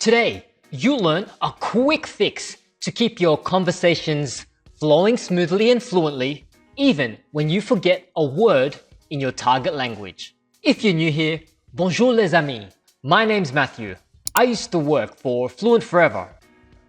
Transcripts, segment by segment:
Today, you'll learn a quick fix to keep your conversations flowing smoothly and fluently, even when you forget a word in your target language. If you're new here, bonjour les amis. My name's Matthew. I used to work for Fluent Forever,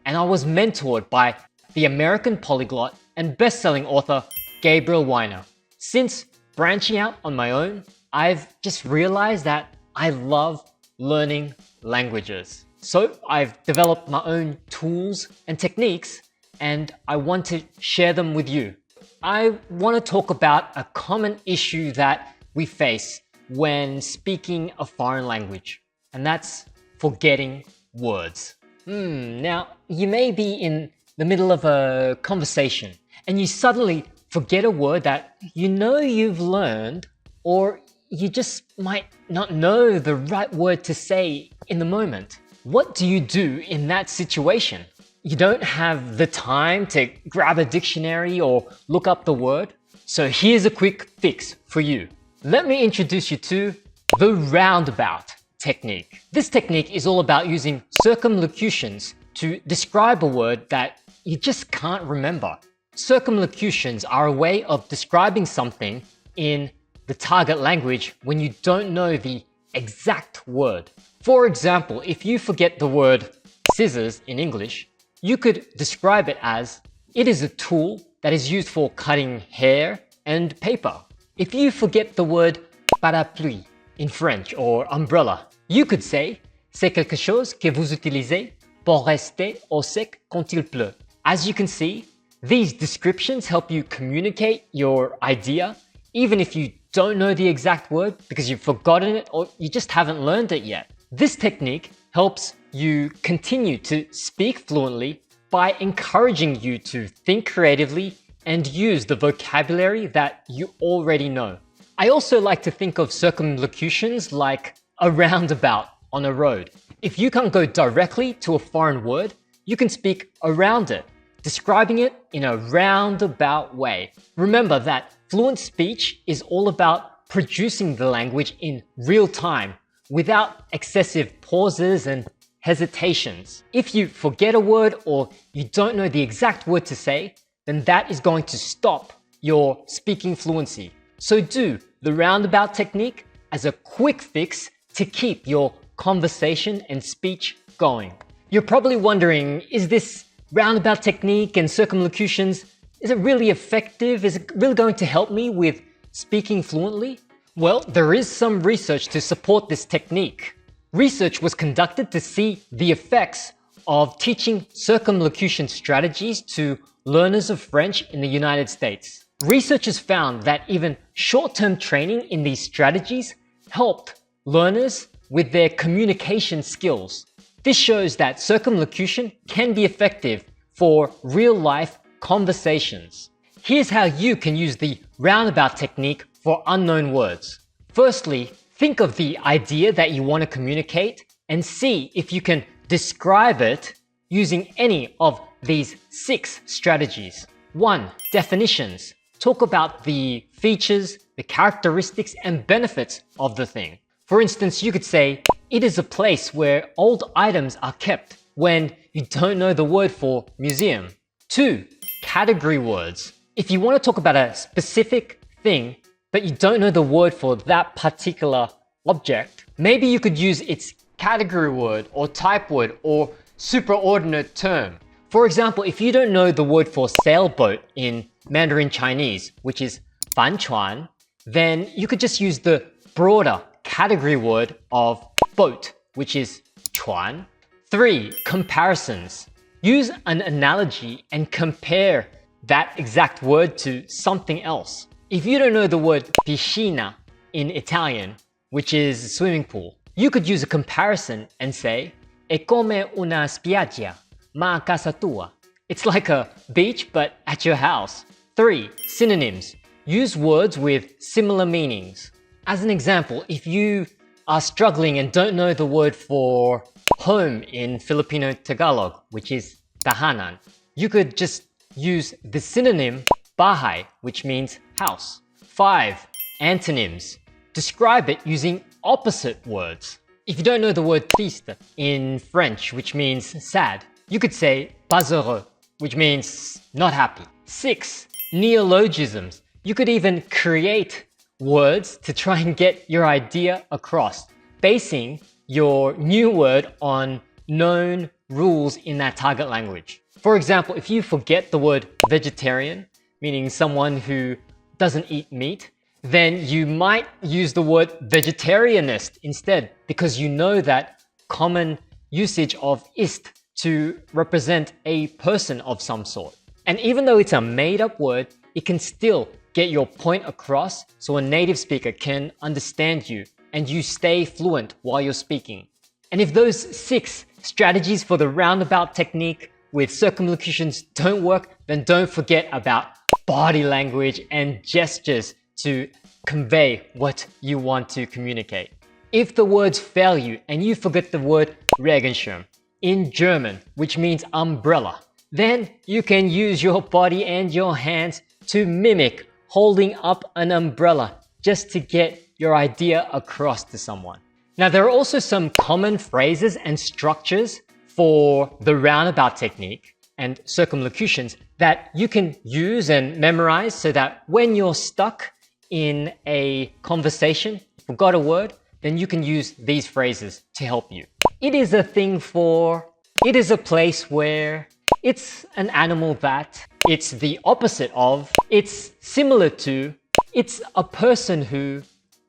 and I was mentored by the American polyglot and best-selling author Gabriel Weiner. Since branching out on my own, I've just realized that I love learning languages. So I've developed my own tools and techniques, and I want to share them with you. I want to talk about a common issue that we face when speaking a foreign language, and that's forgetting words. Now, you may be in the middle of a conversation and you suddenly forget a word that you know you've learned, or you just might not know the right word to say in the moment. What do you do in that situation? You don't have the time to grab a dictionary or look up the word. So here's a quick fix for you. Let me introduce you to the roundabout technique. This technique is all about using circumlocutions to describe a word that you just can't remember. Circumlocutions are a way of describing something in the target language when you don't know the exact word. For example, if you forget the word scissors in English, you could describe it as, it is a tool that is used for cutting hair and paper. If you forget the word parapluie in French or umbrella, you could say, c'est quelque chose que vous utilisez pour rester au sec quand il pleut. As you can see, these descriptions help you communicate your idea, even if you don't know the exact word because you've forgotten it or you just haven't learned it yet. This technique helps you continue to speak fluently by encouraging you to think creatively and use the vocabulary that you already know. I also like to think of circumlocutions like a roundabout on a road. If you can't go directly to a foreign word, you can speak around it, describing it in a roundabout way. Remember that fluent speech is all about producing the language in real time without excessive pauses and hesitations. If you forget a word or you don't know the exact word to say, then that is going to stop your speaking fluency. So do the roundabout technique as a quick fix to keep your conversation and speech going. You're probably wondering, is this roundabout technique and circumlocutions, is it really effective? Is it really going to help me with speaking fluently? Well, there is some research to support this technique. Research was conducted to see the effects of teaching circumlocution strategies to learners of French in the United States. Researchers found that even short-term training in these strategies helped learners with their communication skills. This shows that circumlocution can be effective for real-life conversations. Here's how you can use the roundabout technique for unknown words. Firstly, think of the idea that you want to communicate and see if you can describe it using any of these 6 strategies. 1. Definitions. Talk about the features, the characteristics, and benefits of the thing. For instance, you could say, it is a place where old items are kept when you don't know the word for museum. 2. Category words. If you want to talk about a specific thing, but you don't know the word for that particular object, maybe you could use its category word or type word or superordinate term. For example, if you don't know the word for sailboat in Mandarin Chinese, which is fan chuan, then you could just use the broader category word of boat, which is chuan. 3. Comparisons. Use an analogy and compare that exact word to something else. If you don't know the word piscina in Italian, which is swimming pool, you could use a comparison and say, è come una spiaggia, ma a casa tua. It's like a beach, but at your house. 3. Synonyms. Use words with similar meanings. As an example, if you are struggling and don't know the word for home in Filipino Tagalog, which is tahanan, you could just use the synonym bahay, which means house. 5. Antonyms. Describe it using opposite words. If you don't know the word triste in French, which means sad, you could say pas heureux, which means not happy. 6. Neologisms. You could even create words to try and get your idea across, basing your new word on known rules in that target language. For example, if you forget the word vegetarian, meaning someone who doesn't eat meat, then you might use the word vegetarianist instead, because you know that common usage of ist to represent a person of some sort. And even though it's a made-up word, it can still get your point across so a native speaker can understand you and you stay fluent while you're speaking. And if those 6 strategies for the roundabout technique with circumlocutions don't work, then don't forget about body language and gestures to convey what you want to communicate. If the words fail you and you forget the word Regenschirm in German, which means umbrella, then you can use your body and your hands to mimic holding up an umbrella just to get your idea across to someone. Now, there are also some common phrases and structures for the roundabout technique and circumlocutions that you can use and memorize so that when you're stuck in a conversation, forgot a word, then you can use these phrases to help you. It is a thing for, it is a place where, it's an animal that, it's the opposite of, it's similar to, it's a person who.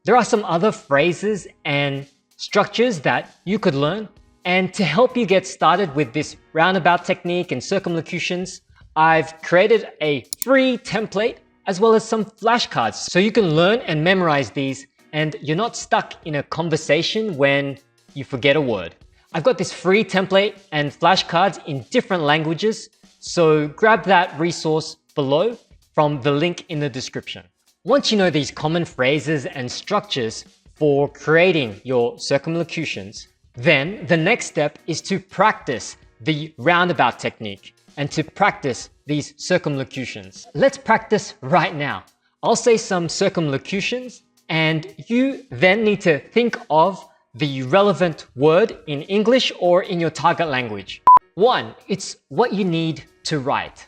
There are some other phrases and structures that you could learn. And to help you get started with this roundabout technique and circumlocutions, I've created a free template as well as some flashcards so you can learn and memorize these and you're not stuck in a conversation when you forget a word. I've got this free template and flashcards in different languages, so grab that resource below from the link in the description. Once you know these common phrases and structures for creating your circumlocutions, then the next step is to practice the roundabout technique and to practice these circumlocutions. Let's practice right now. I'll say some circumlocutions and you then need to think of the relevant word in English or in your target language. 1. It's what you need to write.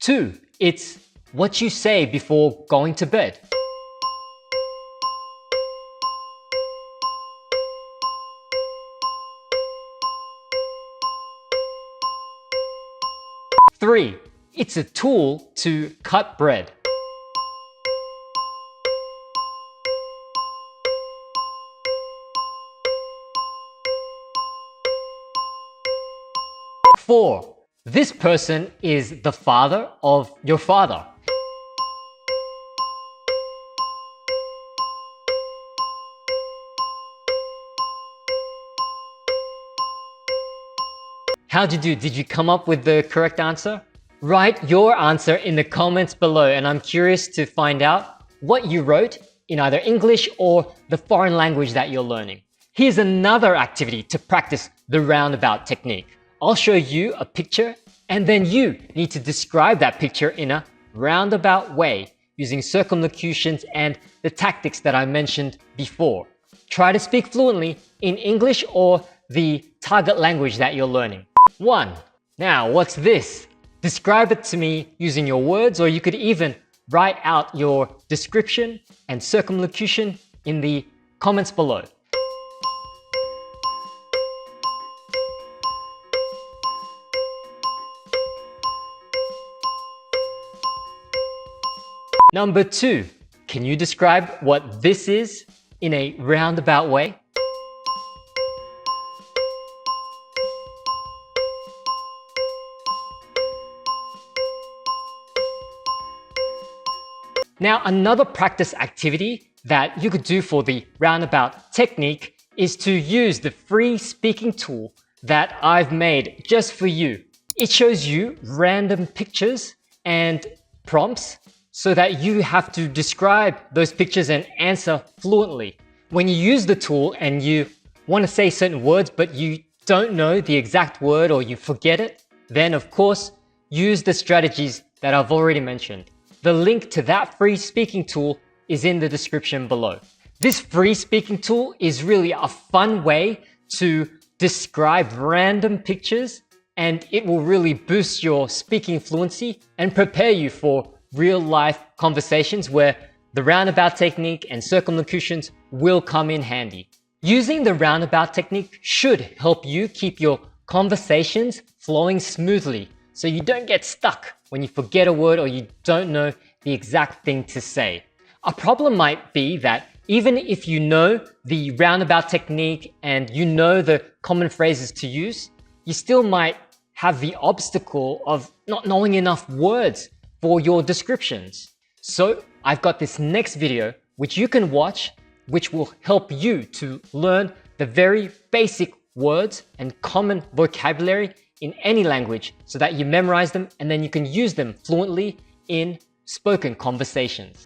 2. It's what you say before going to bed. 3. It's a tool to cut bread. 4. This person is the father of your father. 'How'd you do? Did you come up with the correct answer? Write your answer in the comments below and I'm curious to find out what you wrote in either English or the foreign language that you're learning. Here's another activity to practice the roundabout technique. I'll show you a picture and then you need to describe that picture in a roundabout way using circumlocutions and the tactics that I mentioned before. Try to speak fluently in English or the target language that you're learning. 1. Now, what's this? Describe it to me using your words, or you could even write out your description and circumlocution in the comments below. Number 2, can you describe what this is in a roundabout way? Now, another practice activity that you could do for the roundabout technique is to use the free speaking tool that I've made just for you. It shows you random pictures and prompts so that you have to describe those pictures and answer fluently. When you use the tool and you want to say certain words but you don't know the exact word or you forget it, then of course use the strategies that I've already mentioned. The link to that free speaking tool is in the description below. This free speaking tool is really a fun way to describe random pictures, and it will really boost your speaking fluency and prepare you for real life conversations where the roundabout technique and circumlocutions will come in handy. Using the roundabout technique should help you keep your conversations flowing smoothly so you don't get stuck when you forget a word or you don't know the exact thing to say. A problem might be that even if you know the roundabout technique and you know the common phrases to use, you still might have the obstacle of not knowing enough words for your descriptions. So I've got this next video which you can watch, which will help you to learn the very basic words and common vocabulary in any language so that you memorize them and then you can use them fluently in spoken conversations.